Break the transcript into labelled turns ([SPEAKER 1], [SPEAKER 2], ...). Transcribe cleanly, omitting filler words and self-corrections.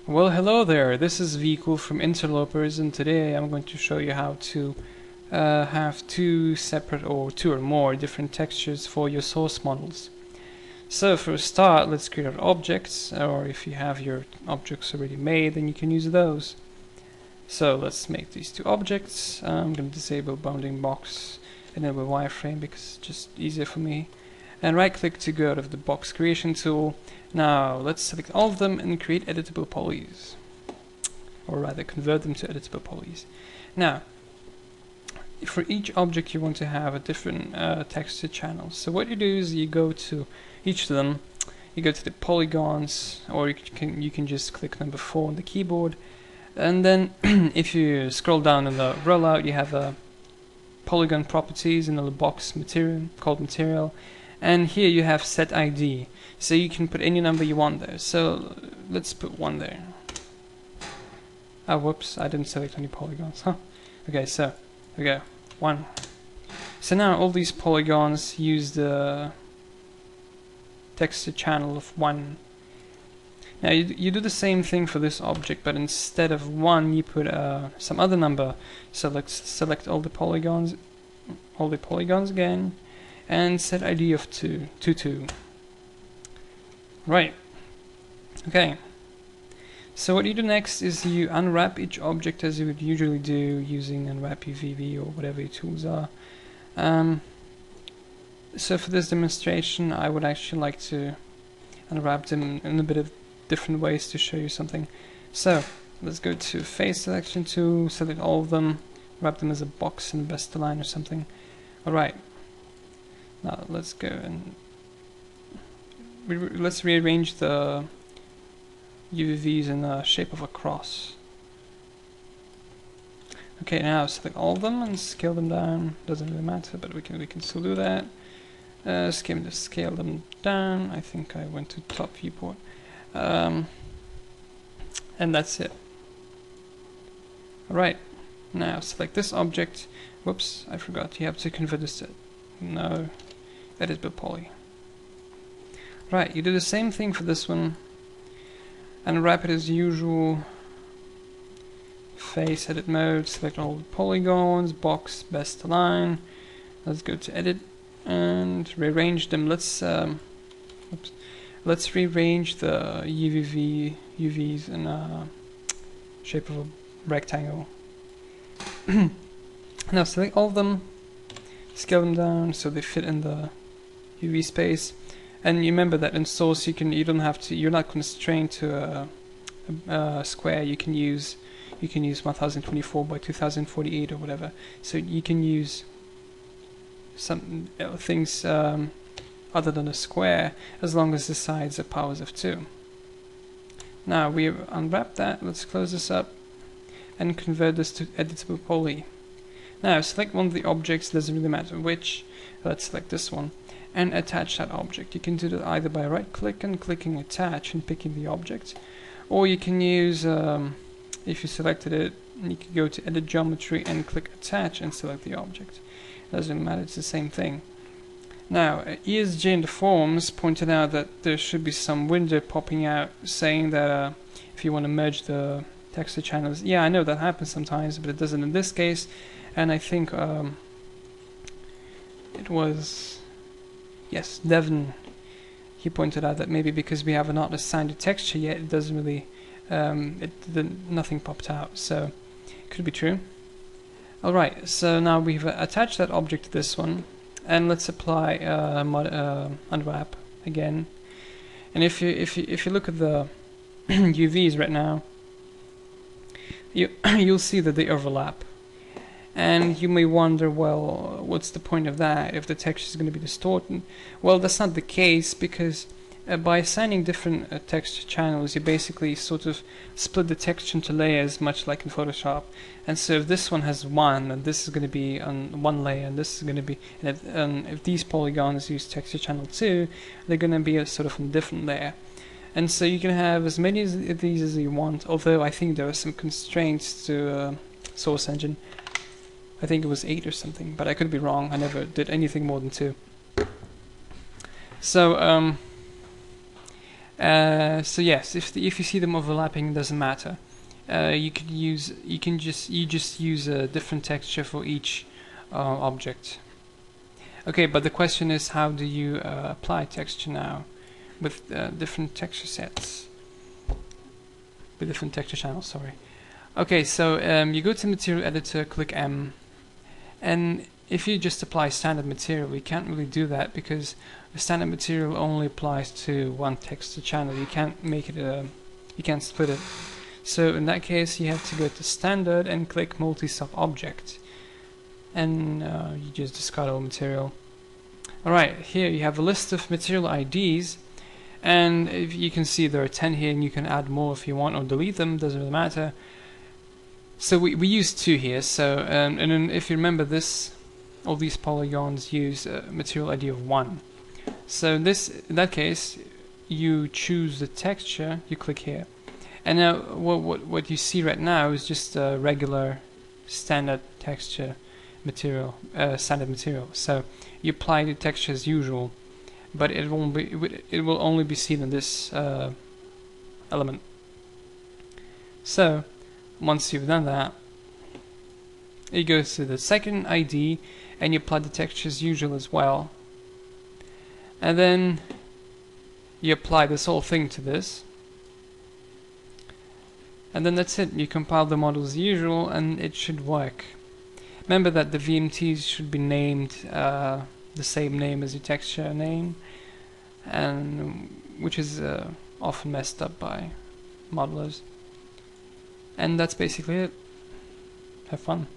[SPEAKER 1] Well, hello there, this is Vehicle from Interlopers, and today I'm going to show you how to have two separate or two or more different textures for your source models. So for a start, let's create our objects, or if you have your objects already made, then you can use those. So let's make these two objects. I'm going to disable bounding box and enable wireframe because it's just easier for me. And right click to go out of the box creation tool. Now let's select all of them and create editable polys, or rather convert them to editable polys. Now for each object you want to have a different texture channel. So what you do is you go to each of them, you go to the polygons, or you can just click number 4 on the keyboard, and then if you scroll down in the rollout you have a polygon properties in the box material called material, and here you have set ID, so you can put any number you want there. So let's put 1 there. Oh whoops, I didn't select any polygons, huh? Okay, so there we go, 1. So now all these polygons use the texture channel of 1. Now you do the same thing for this object, but instead of 1 you put some other number. So let's select all the polygons again, and set ID of 2. Right. Okay. So what you do next is you unwrap each object as you would usually do using unwrap UVV or whatever your tools are. So for this demonstration I would actually like to unwrap them in a bit of different ways to show you something. So let's go to face selection tool, select all of them, wrap them as a box in best align or something. Alright, now let's go and let's rearrange the UVs in the shape of a cross. Okay, now select all of them and scale them down. Doesn't really matter, but we can still do that. Scale them down. I think I went to top viewport. And that's it. Alright, now select this object. Whoops, I forgot, you have to convert this to no editable poly. Right, you do the same thing for this one and wrap it as usual. Face edit mode, select all the polygons, box best align. Let's go to edit and rearrange them. Let's rearrange the UVs in shape of a rectangle. Now select all of them, scale them down so they fit in the UV space, and you remember that in source you're not constrained to a square. You can use 1024 by 2048 or whatever. So you can use some things other than a square as long as the sides are powers of 2. Now we unwrap that. Let's close this up and convert this to editable poly. Now select one of the objects, doesn't really matter which. Let's select this one and attach that object. You can do that either by right click and clicking attach and picking the object, or you can use if you selected it, you can go to edit geometry and click attach and select the object. Doesn't matter, it's the same thing. Now ESG in the forums pointed out that there should be some window popping out saying that if you want to merge the texture channels. Yeah, I know that happens sometimes, but it doesn't in this case. And I think it was, yes, Devon, he pointed out that maybe because we have not assigned a texture yet, it doesn't really nothing popped out, so it could be true. Alright, so now we've attached that object to this one, and let's apply unwrap again. And if you look at the UVs right now, you'll see that they overlap. And you may wonder, well, what's the point of that if the texture is going to be distorted? Well, that's not the case, because by assigning different texture channels, you basically sort of split the texture into layers, much like in Photoshop. And so if this one has 1, and this is going to be on 1 layer, and this is going to be, and if these polygons use texture channel 2, they're going to be a sort of a different layer. And so you can have as many of these as you want, although I think there are some constraints to Source Engine. I think it was 8 or something, but I could be wrong. I never did anything more than 2. So So yes, if you see them overlapping, it doesn't matter. You just use a different texture for each object. Okay, but the question is, how do you apply texture now with different texture sets, with different texture channels? Sorry. Okay, so you go to Material Editor, click M, and if you just apply standard material, you can't really do that because the standard material only applies to one texture channel. You can't make it you can't split it. So in that case, you have to go to Standard and click Multi-Sub Object, and you just discard all material. Alright, here you have a list of material IDs, and if you can see there are 10 here, and you can add more if you want or delete them, doesn't really matter. So we use 2 here, so and then if you remember this, all these polygons use a material ID of 1. So in that case, you choose the texture, you click here. And now what you see right now is just a regular standard texture material, standard material. So you apply the texture as usual, but it will only be seen in this element. So once you've done that, you go to the second ID and you apply the texture as usual as well. And then you apply this whole thing to this. And then that's it. You compile the model as usual and it should work. Remember that the VMTs should be named the same name as your texture name, and which is often messed up by modelers. And that's basically it. Have fun.